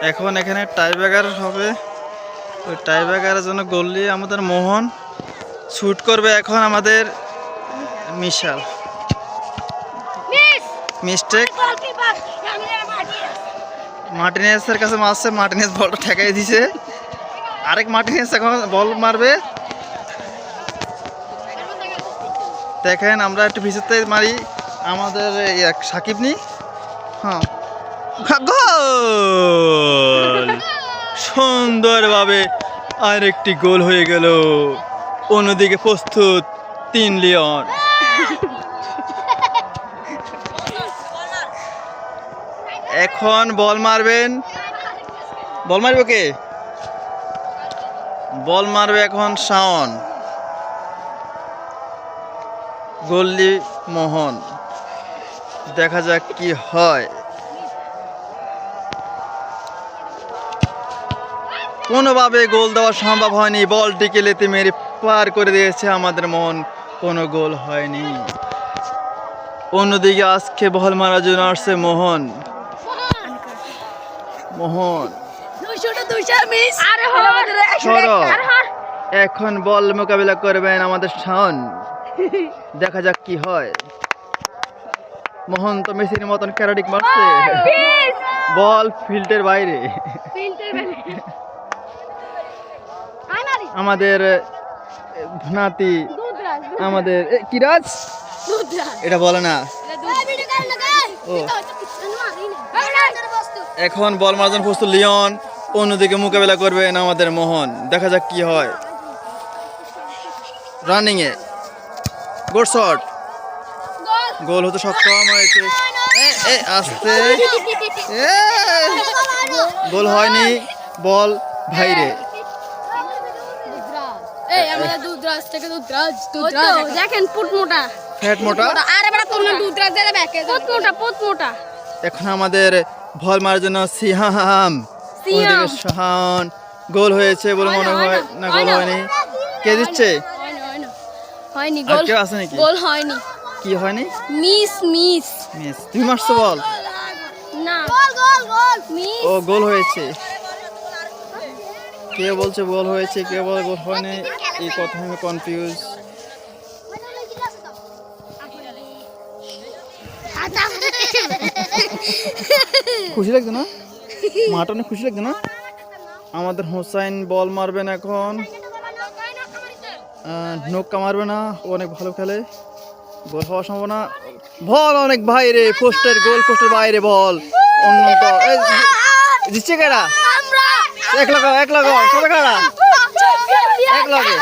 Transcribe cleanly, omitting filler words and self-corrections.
এখন এখানে টাইব্রেকার হবে। ওই টাইব্রেকারের জন্য গোল দিয়ে আমাদের মোহন শুট করবে। এখন আমাদের মিশাল মিস্টেক, মার্টিনেজের কাছে মারছে, মার্টিনেজ বলটা ঠেকাই দিছে। আরেক মার্টিনেজ এখন বল মারবে। দেখেন আমরা একটু ভিতরতে মারি আমাদের সাকিব নি। হ্যাঁ, গোল! সুন্দরভাবে আরেকটি গোল হয়ে গেল। অন্যদিকে প্রস্তুত 3 লিওন। এখন বল মারবেন। বল মারবে কে? বল মারবে এখন শাওন। গোল্লি মোহন, দেখা যাক কি হয়। কোনোভাবে গোল দেওয়া সম্ভব হয়নি। বলটিকে লেতে মেরে পার করে দিয়েছে আমাদের মোহন, কোনো গোল হয়নি। অন্যদিকে আজকে বল মারার জন্য আসছে মোহন। মোহন এখন বল মোকাবিলা করবেন আমাদের শাওন। দেখা যাক কি হয়। মোহন তো মেসির মতন ক্যারাটিক মারছে, বল ফিল্ডের বাইরে। আমাদের নাতি, আমাদের কিরাজ, এটা বলে না। এখন বল মারার প্রস্তুত লিওন। অন্যদিকে মোকাবেলা করবেন আমাদের মোহন। দেখা যাক কি হয়। রানিং এ গুড শট, গোল হতে সক্ষম হয়েছে। আসতে গোল হয়নি, বল বাইরে। এখন আমাদের বল মারার জন্য সিয়াম। শাহান, গোল হয়েছে বলে মনে হয় না, গোল হয়নি। কে দিচ্ছে? হয়নি গোল। কেউ আছে নাকি? গোল হয়নি। কি হয়নি? Miss miss miss. তুমি মারছো বল? না, গোল গোল গোল মিস। ও গোল হয়েছে। কে বলছে গোল হয়েছে, কে বলে গোল হয়নি, এই কথা আমি কনফিউজ। খুশি লাগছে না? মাঠ অনেক খুশি লাগছে না? আমাদের হোসাইন বল মারবেন এখন। নৌকা মারবে না, ও অনেক ভালো খেলে। গোল হওয়ার সম্ভাবনা। বল অনেক বাইরে, পোস্টের গোল পোস্টের বাইরে বল। অনন্ত জিতছে কারা? এক লাগাও, এক লাগাও, সবাই কারা? এক লাগে।